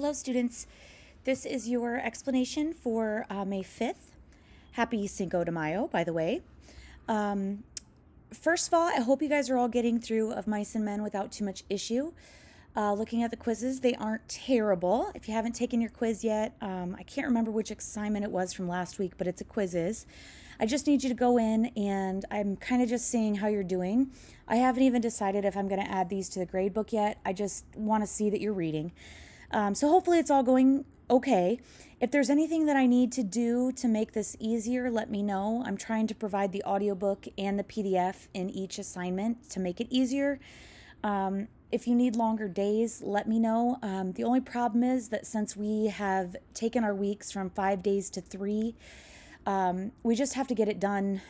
Hello, students. This is your explanation for May 5th. Happy Cinco de Mayo, by the way. First of all, I hope you guys are all getting through Of Mice and Men without too much issue. Looking at the quizzes, they aren't terrible. If you haven't taken your quiz yet, I can't remember which assignment it was from last week, but it's a quizzes. I just need you to go in, and I'm kind of just seeing how you're doing. I haven't even decided if I'm going to add these to the grade book yet. I just want to see that you're reading. So hopefully it's all going okay. If there's anything that I need to do to make this easier, let me know. I'm trying to provide the audiobook and the PDF in each assignment to make it easier. If you need longer days, let me know. The only problem is that since we have taken our weeks from 5 days to 3, we just have to get it done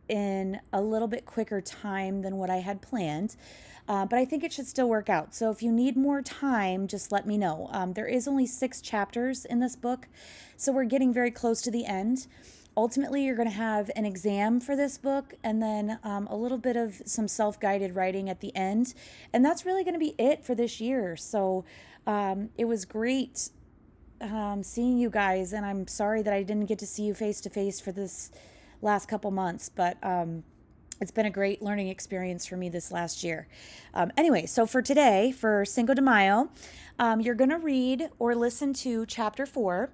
in a little bit quicker time than what I had planned. But I think it should still work out. So if you need more time, just let me know. There is only 6 chapters in this book, so we're getting very close to the end. Ultimately, you're going to have an exam for this book and then a little bit of some self-guided writing at the end. And that's really going to be it for this year. So it was great seeing you guys, and I'm sorry that I didn't get to see you face-to-face for this last couple months, but it's been a great learning experience for me this last year. Anyway, so for today, for Cinco de Mayo, you're going to read or listen to Chapter 4.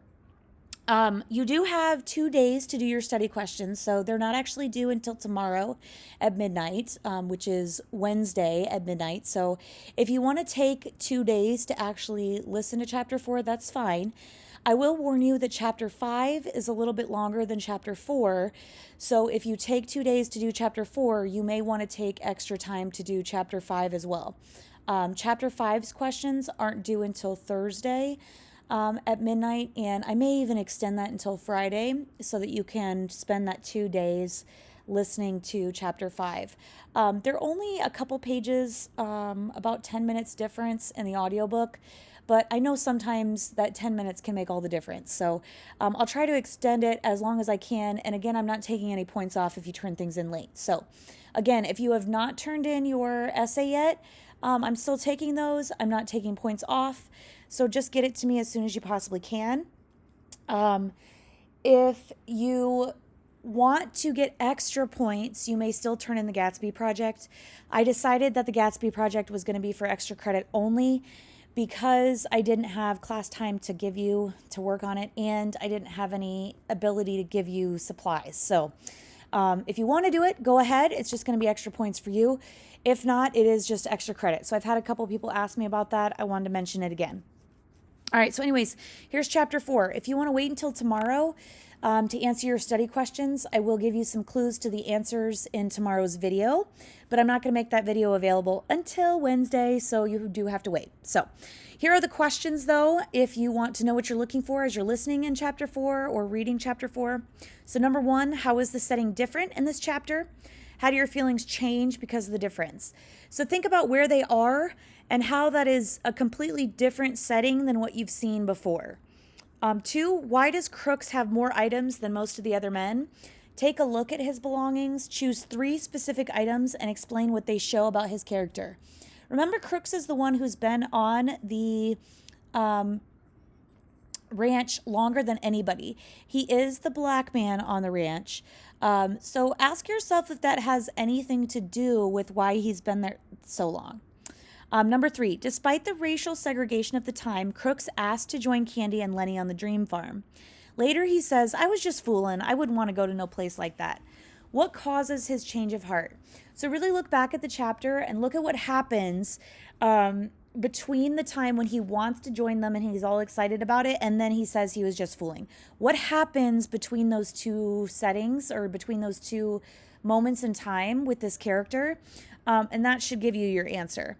You do have 2 days to do your study questions, so they're not actually due until tomorrow at midnight, which is Wednesday at midnight. So if you want to take 2 days to actually listen to Chapter 4, that's fine. I will warn you that Chapter 5 is a little bit longer than Chapter 4, so if you take 2 days to do Chapter 4, you may want to take extra time to do Chapter 5 as well. Chapter 5's questions aren't due until Thursday at midnight, and I may even extend that until Friday so that you can spend that 2 days listening to Chapter 5. They're only a couple pages, about 10 minutes difference in the audiobook, but I know sometimes that 10 minutes can make all the difference. So I'll try to extend it as long as I can. And again, I'm not taking any points off if you turn things in late. So again, if you have not turned in your essay yet, I'm still taking those. I'm not taking points off. So just get it to me as soon as you possibly can. If you want to get extra points, you may still turn in the Gatsby project. I decided that the Gatsby project was going to be for extra credit only because I didn't have class time to give you to work on it, and I didn't have any ability to give you supplies. So if you want to do it, go ahead. It's just going to be extra points for you. If not, it is just extra credit. So I've had a couple people ask me about that. I wanted to mention it again. All right, so anyways, here's Chapter 4. If you want to wait until tomorrow to answer your study questions, I will give you some clues to the answers in tomorrow's video, but I'm not going to make that video available until Wednesday, so you do have to wait. So here are the questions, though, if you want to know what you're looking for as you're listening in Chapter 4 or reading Chapter 4. So number 1, how is the setting different in this chapter? How do your feelings change because of the difference? So think about where they are and how that is a completely different setting than what you've seen before. 2, why does Crooks have more items than most of the other men? Take a look at his belongings, choose 3 specific items, and explain what they show about his character. Remember, Crooks is the one who's been on the ranch longer than anybody. He is the black man on the ranch. So ask yourself if that has anything to do with why he's been there so long. Number 3, despite the racial segregation of the time, Crooks asked to join Candy and Lenny on the dream farm. Later he says, I was just fooling. I wouldn't want to go to no place like that. What causes his change of heart? So really look back at the chapter and look at what happens between the time when he wants to join them and he's all excited about it, and then he says he was just fooling. What happens between those 2 settings, or between those 2 moments in time with this character? And that should give you your answer.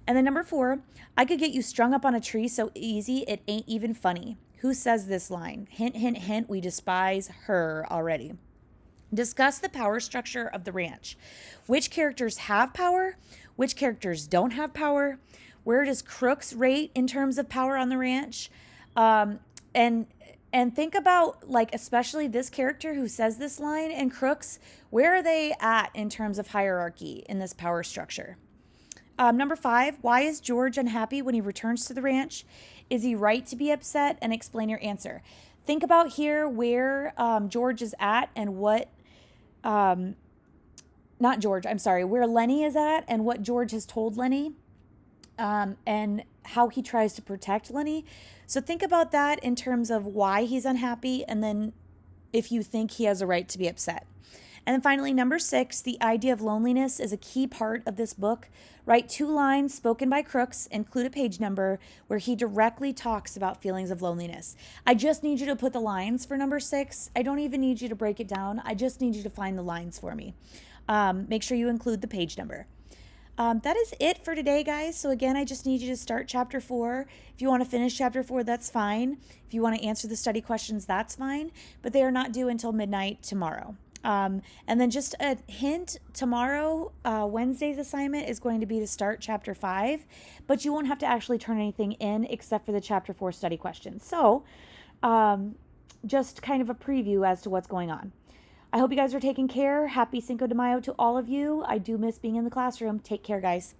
And then number 4, I could get you strung up on a tree so easy it ain't even funny. Who says this line? Hint, hint, hint, we despise her already. Discuss the power structure of the ranch. Which characters have power? Which characters don't have power? Where does Crooks rate in terms of power on the ranch? And think about, like, especially this character who says this line and Crooks, where are they at in terms of hierarchy in this power structure? Number 5, why is George unhappy when he returns to the ranch? Is he right to be upset? And explain your answer. Think about here where George is at and what, not George, I'm sorry, where Lenny is at and what George has told Lenny, and how he tries to protect Lenny. So think about that in terms of why he's unhappy, and then if you think he has a right to be upset. And then finally, number 6, the idea of loneliness is a key part of this book. Write 2 lines spoken by Crooks, include a page number where he directly talks about feelings of loneliness. I just need you to put the lines for number 6. I don't even need you to break it down. I just need you to find the lines for me. Make sure you include the page number. That is it for today, guys. So again, I just need you to start chapter 4. If you want to finish chapter 4, that's fine. If you want to answer the study questions, that's fine. But they are not due until midnight tomorrow. And then just a hint, tomorrow, Wednesday's assignment is going to be to start chapter 5, but you won't have to actually turn anything in except for the chapter 4 study questions. So just kind of a preview as to what's going on. I hope you guys are taking care. Happy Cinco de Mayo to all of you. I do miss being in the classroom. Take care, guys.